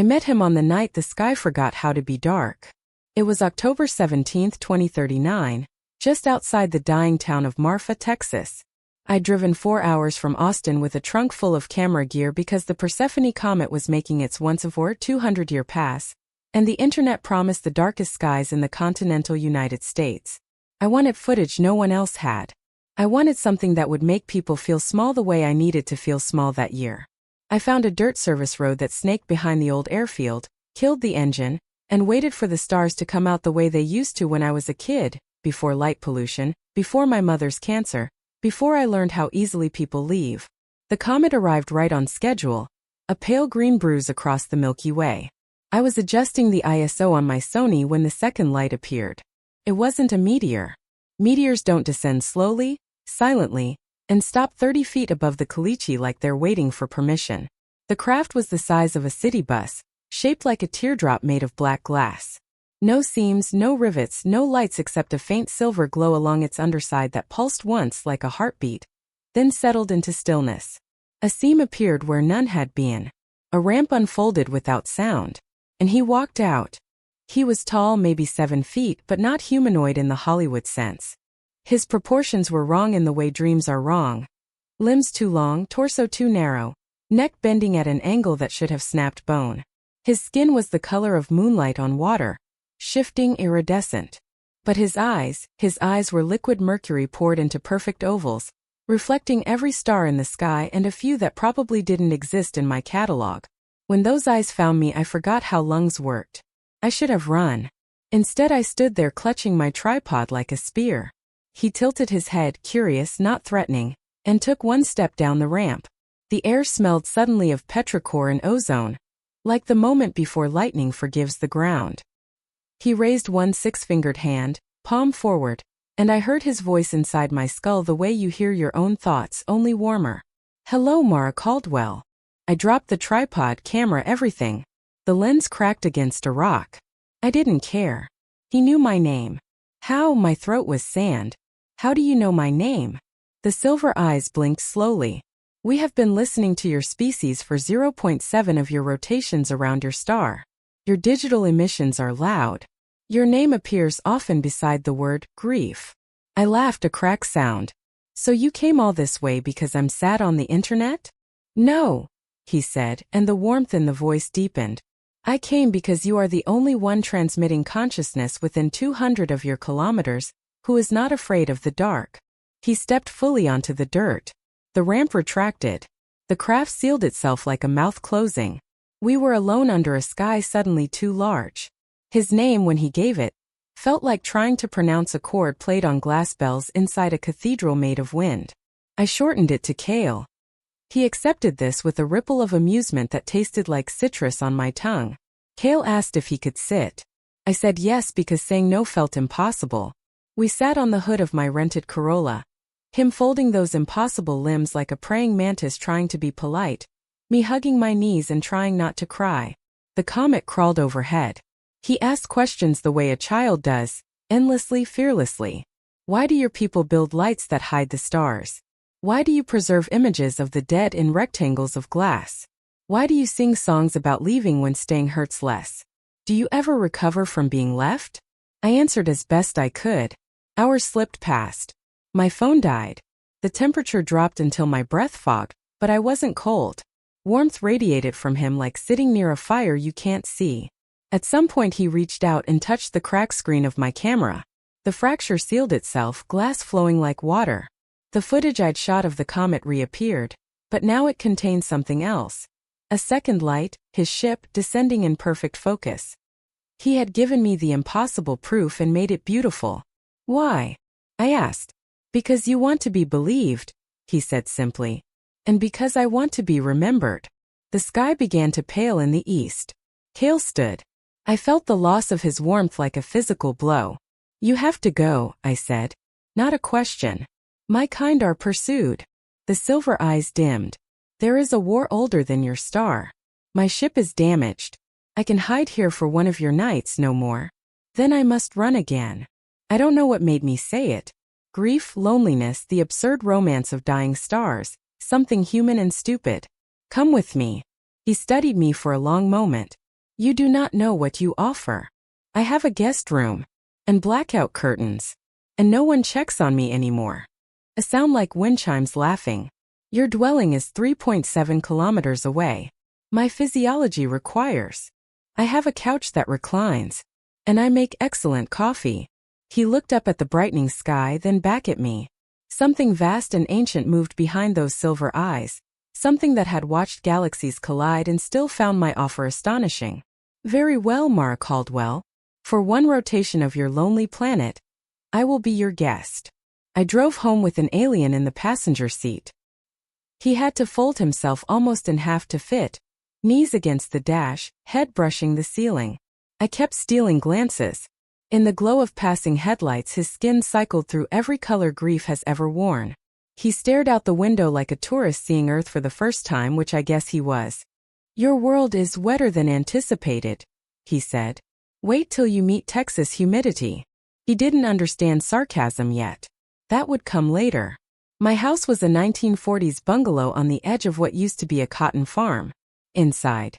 I met him on the night the sky forgot how to be dark. It was October 17, 2039, just outside the dying town of Marfa, Texas. I'd driven 4 hours from Austin with a trunk full of camera gear because the Persephone comet was making its once-over 200-year pass, and the internet promised the darkest skies in the continental United States. I wanted footage no one else had. I wanted something that would make people feel small the way I needed to feel small that year. I found a dirt service road that snaked behind the old airfield, killed the engine, and waited for the stars to come out the way they used to when I was a kid, before light pollution, before my mother's cancer, before I learned how easily people leave. The comet arrived right on schedule, a pale green bruise across the Milky Way. I was adjusting the ISO on my Sony when the second light appeared. It wasn't a meteor. Meteors don't descend slowly, silently, and stop 30 feet above the caliche like they're waiting for permission. The craft was the size of a city bus, shaped like a teardrop made of black glass. No seams, no rivets, no lights except a faint silver glow along its underside that pulsed once like a heartbeat, then settled into stillness. A seam appeared where none had been. A ramp unfolded without sound, and he walked out. He was tall, maybe 7 feet, but not humanoid in the Hollywood sense. His proportions were wrong in the way dreams are wrong. Limbs too long, torso too narrow, neck bending at an angle that should have snapped bone. His skin was the color of moonlight on water, shifting, iridescent. But his eyes were liquid mercury poured into perfect ovals, reflecting every star in the sky and a few that probably didn't exist in my catalog. When those eyes found me, I forgot how lungs worked. I should have run. Instead, I stood there clutching my tripod like a spear. He tilted his head, curious, not threatening, and took one step down the ramp. The air smelled suddenly of petrichor and ozone, like the moment before lightning forgives the ground. He raised one 6-fingered hand, palm forward, and I heard his voice inside my skull the way you hear your own thoughts, only warmer. "Hello, Mara Caldwell." I dropped the tripod, camera, everything. The lens cracked against a rock. I didn't care. He knew my name. How? My throat was sand. How do you know my name? The silver eyes blinked slowly. We have been listening to your species for 0.7 of your rotations around your star. Your digital emissions are loud. Your name appears often beside the word grief. I laughed, a crack sound. So you came all this way because I'm sad on the internet? No, he said, and the warmth in the voice deepened. I came because you are the only one transmitting consciousness within 200 of your kilometers, who is not afraid of the dark. He stepped fully onto the dirt. The ramp retracted. The craft sealed itself like a mouth closing. We were alone under a sky suddenly too large. His name, when he gave it, felt like trying to pronounce a chord played on glass bells inside a cathedral made of wind. I shortened it to Kale. He accepted this with a ripple of amusement that tasted like citrus on my tongue. Kale asked if he could sit. I said yes because saying no felt impossible. We sat on the hood of my rented Corolla, him folding those impossible limbs like a praying mantis trying to be polite, me hugging my knees and trying not to cry. The comet crawled overhead. He asked questions the way a child does, endlessly, fearlessly. Why do your people build lights that hide the stars? Why do you preserve images of the dead in rectangles of glass? Why do you sing songs about leaving when staying hurts less? Do you ever recover from being left? I answered as best I could. Hours slipped past. My phone died. The temperature dropped until my breath fogged, but I wasn't cold. Warmth radiated from him like sitting near a fire you can't see. At some point he reached out and touched the crack screen of my camera. The fracture sealed itself, glass flowing like water. The footage I'd shot of the comet reappeared, but now it contained something else. A second light, his ship, descending in perfect focus. He had given me the impossible proof and made it beautiful. Why? I asked. Because you want to be believed, he said simply. And because I want to be remembered. The sky began to pale in the east. Kale stood. I felt the loss of his warmth like a physical blow. You have to go, I said. Not a question. My kind are pursued. The silver eyes dimmed. There is a war older than your star. My ship is damaged. I can hide here for one of your nights no more. Then I must run again. I don't know what made me say it. Grief, loneliness, the absurd romance of dying stars, something human and stupid. Come with me. He studied me for a long moment. You do not know what you offer. I have a guest room. And blackout curtains. And no one checks on me anymore. A sound like wind chimes laughing. Your dwelling is 3.7 kilometers away. My physiology requires. I have a couch that reclines. And I make excellent coffee. He looked up at the brightening sky, then back at me. Something vast and ancient moved behind those silver eyes. Something that had watched galaxies collide and still found my offer astonishing. Very well, Mara Caldwell. For one rotation of your lonely planet, I will be your guest. I drove home with an alien in the passenger seat. He had to fold himself almost in half to fit, knees against the dash, head brushing the ceiling. I kept stealing glances. In the glow of passing headlights, his skin cycled through every color grief has ever worn. He stared out the window like a tourist seeing Earth for the first time, which I guess he was. Your world is wetter than anticipated, he said. Wait till you meet Texas humidity. He didn't understand sarcasm yet. That would come later. My house was a 1940s bungalow on the edge of what used to be a cotton farm. Inside.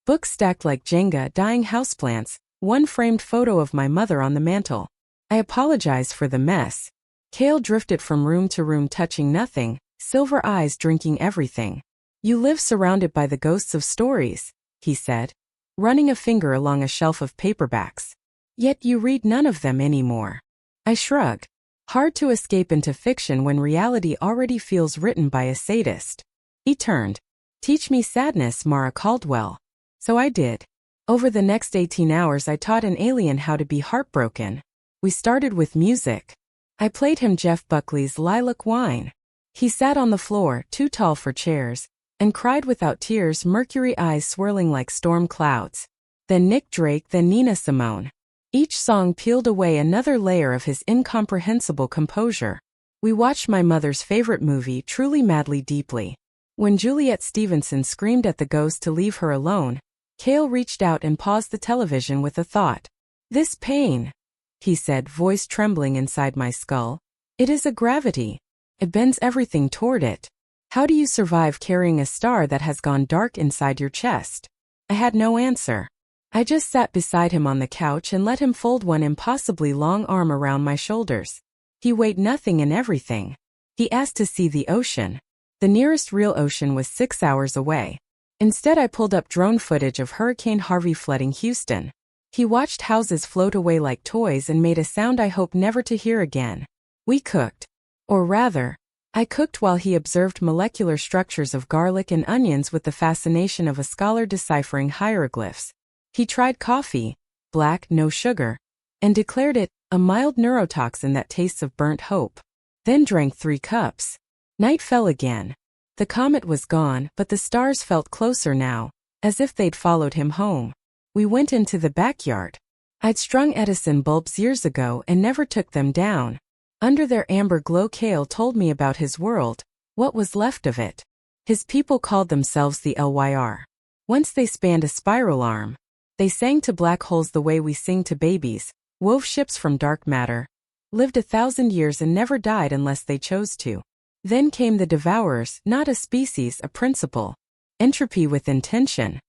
Books stacked like Jenga, dying houseplants, one framed photo of my mother on the mantel. I apologize for the mess. Kale drifted from room to room touching nothing, silver eyes drinking everything. You live surrounded by the ghosts of stories, he said, running a finger along a shelf of paperbacks. Yet you read none of them anymore. I shrug. Hard to escape into fiction when reality already feels written by a sadist. He turned. Teach me sadness, Mara Caldwell. So I did. Over the next 18 hours I taught an alien how to be heartbroken. We started with music. I played him Jeff Buckley's Lilac Wine. He sat on the floor, too tall for chairs, and cried without tears, mercury eyes swirling like storm clouds. Then Nick Drake, then Nina Simone. Each song peeled away another layer of his incomprehensible composure. We watched my mother's favorite movie, Truly Madly Deeply. When Juliet Stevenson screamed at the ghost to leave her alone, Cale reached out and paused the television with a thought. This pain, he said, voice trembling inside my skull. It is a gravity. It bends everything toward it. How do you survive carrying a star that has gone dark inside your chest? I had no answer. I just sat beside him on the couch and let him fold one impossibly long arm around my shoulders. He weighed nothing and everything. He asked to see the ocean. The nearest real ocean was 6 hours away. Instead, I pulled up drone footage of Hurricane Harvey flooding Houston. He watched houses float away like toys and made a sound I hope never to hear again. We cooked. Or rather, I cooked while he observed molecular structures of garlic and onions with the fascination of a scholar deciphering hieroglyphs. He tried coffee, black, no sugar, and declared it a mild neurotoxin that tastes of burnt hope. Then drank 3 cups. Night fell again. The comet was gone, but the stars felt closer now, as if they'd followed him home. We went into the backyard. I'd strung Edison bulbs years ago and never took them down. Under their amber glow, Cale told me about his world, what was left of it. His people called themselves the LYR. Once they spanned a spiral arm. They sang to black holes the way we sing to babies, wove ships from dark matter, lived 1,000 years and never died unless they chose to. Then came the devourers, not a species, a principle. Entropy with intention.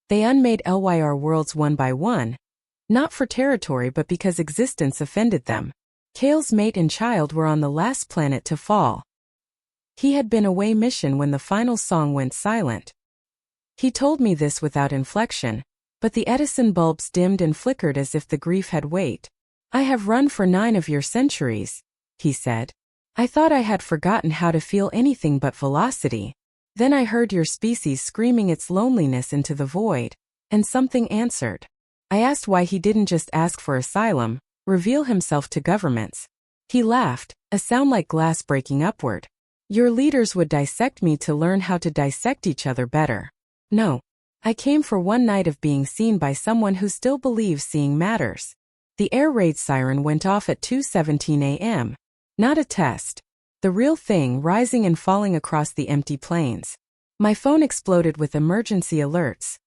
They unmade LYR worlds one by one, not for territory but because existence offended them. Cale's mate and child were on the last planet to fall. He had been away mission when the final song went silent. He told me this without inflection, but the Edison bulbs dimmed and flickered as if the grief had weight. I have run for 9 of your centuries, he said. I thought I had forgotten how to feel anything but velocity. Then I heard your species screaming its loneliness into the void, and something answered. I asked why he didn't just ask for asylum, reveal himself to governments. He laughed, a sound like glass breaking upward. Your leaders would dissect me to learn how to dissect each other better. No. I came for one night of being seen by someone who still believes seeing matters. The air raid siren went off at 2:17 a.m. Not a test. The real thing, rising and falling across the empty plains. My phone exploded with emergency alerts.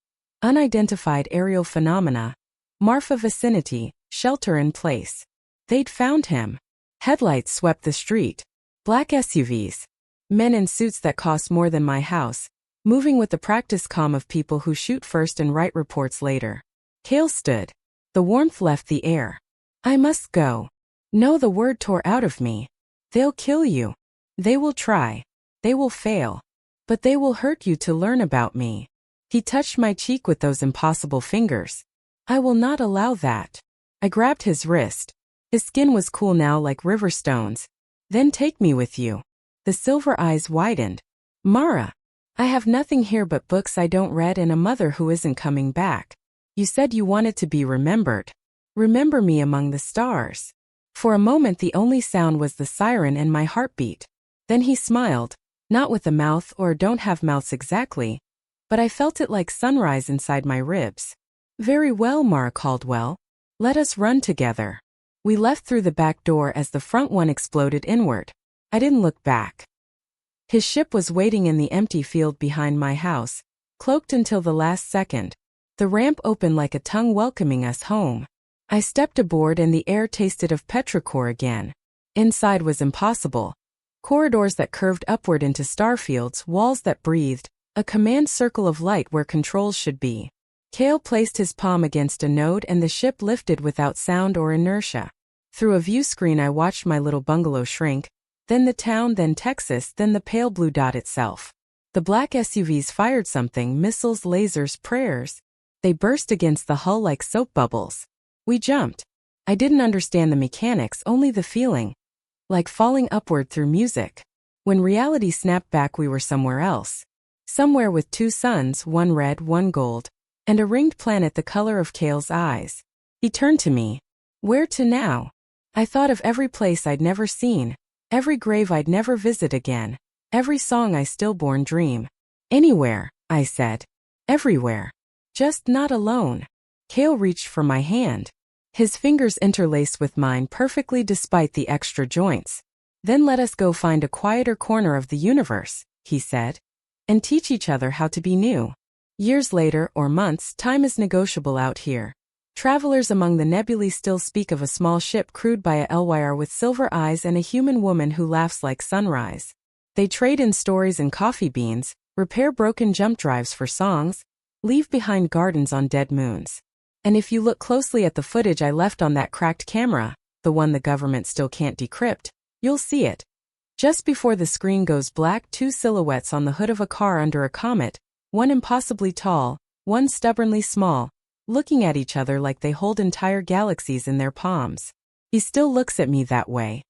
Unidentified aerial phenomena. Marfa vicinity, shelter in place. They'd found him. Headlights swept the street. Black SUVs. Men in suits that cost more than my house. moving with the practice calm of people who shoot first and write reports later. Cale stood. The warmth left the air. I must go. No, the word tore out of me. They'll kill you. They will try. They will fail. But they will hurt you to learn about me. He touched my cheek with those impossible fingers. I will not allow that. I grabbed his wrist. His skin was cool now like river stones. Then take me with you. The silver eyes widened. Mara, I have nothing here but books I don't read and a mother who isn't coming back. You said you wanted to be remembered. Remember me among the stars. For a moment the only sound was the siren and my heartbeat. Then he smiled, not with a mouth or don't have mouths exactly, but I felt it like sunrise inside my ribs. Very well, Mara Caldwell. Let us run together. We left through the back door as the front one exploded inward. I didn't look back. His ship was waiting in the empty field behind my house, cloaked until the last second. The ramp opened like a tongue welcoming us home. I stepped aboard and the air tasted of petrichor again. Inside was impossible. Corridors that curved upward into starfields, walls that breathed, a command circle of light where controls should be. Cale placed his palm against a node and the ship lifted without sound or inertia. Through a view screen I watched my little bungalow shrink, then the town, then Texas, then the pale blue dot itself. The black SUVs fired something, missiles, lasers, prayers. They burst against the hull like soap bubbles. We jumped. I didn't understand the mechanics, only the feeling. Like falling upward through music. When reality snapped back we were somewhere else. Somewhere with two suns, one red, one gold, and a ringed planet the color of Cale's eyes. He turned to me. Where to now? I thought of every place I'd never seen, every grave I'd never visit again, every song I stillborn dream. Anywhere, I said. Everywhere. Just not alone. Cale reached for my hand. His fingers interlaced with mine perfectly despite the extra joints. Then let us go find a quieter corner of the universe, he said, and teach each other how to be new. Years later, or months, time is negotiable out here. Travelers among the nebulae still speak of a small ship crewed by a Lyr with silver eyes and a human woman who laughs like sunrise. They trade in stories and coffee beans, repair broken jump drives for songs, leave behind gardens on dead moons. And if you look closely at the footage I left on that cracked camera, the one the government still can't decrypt, you'll see it. Just before the screen goes black, two silhouettes on the hood of a car under a comet, one impossibly tall, one stubbornly small, looking at each other like they hold entire galaxies in their palms. He still looks at me that way.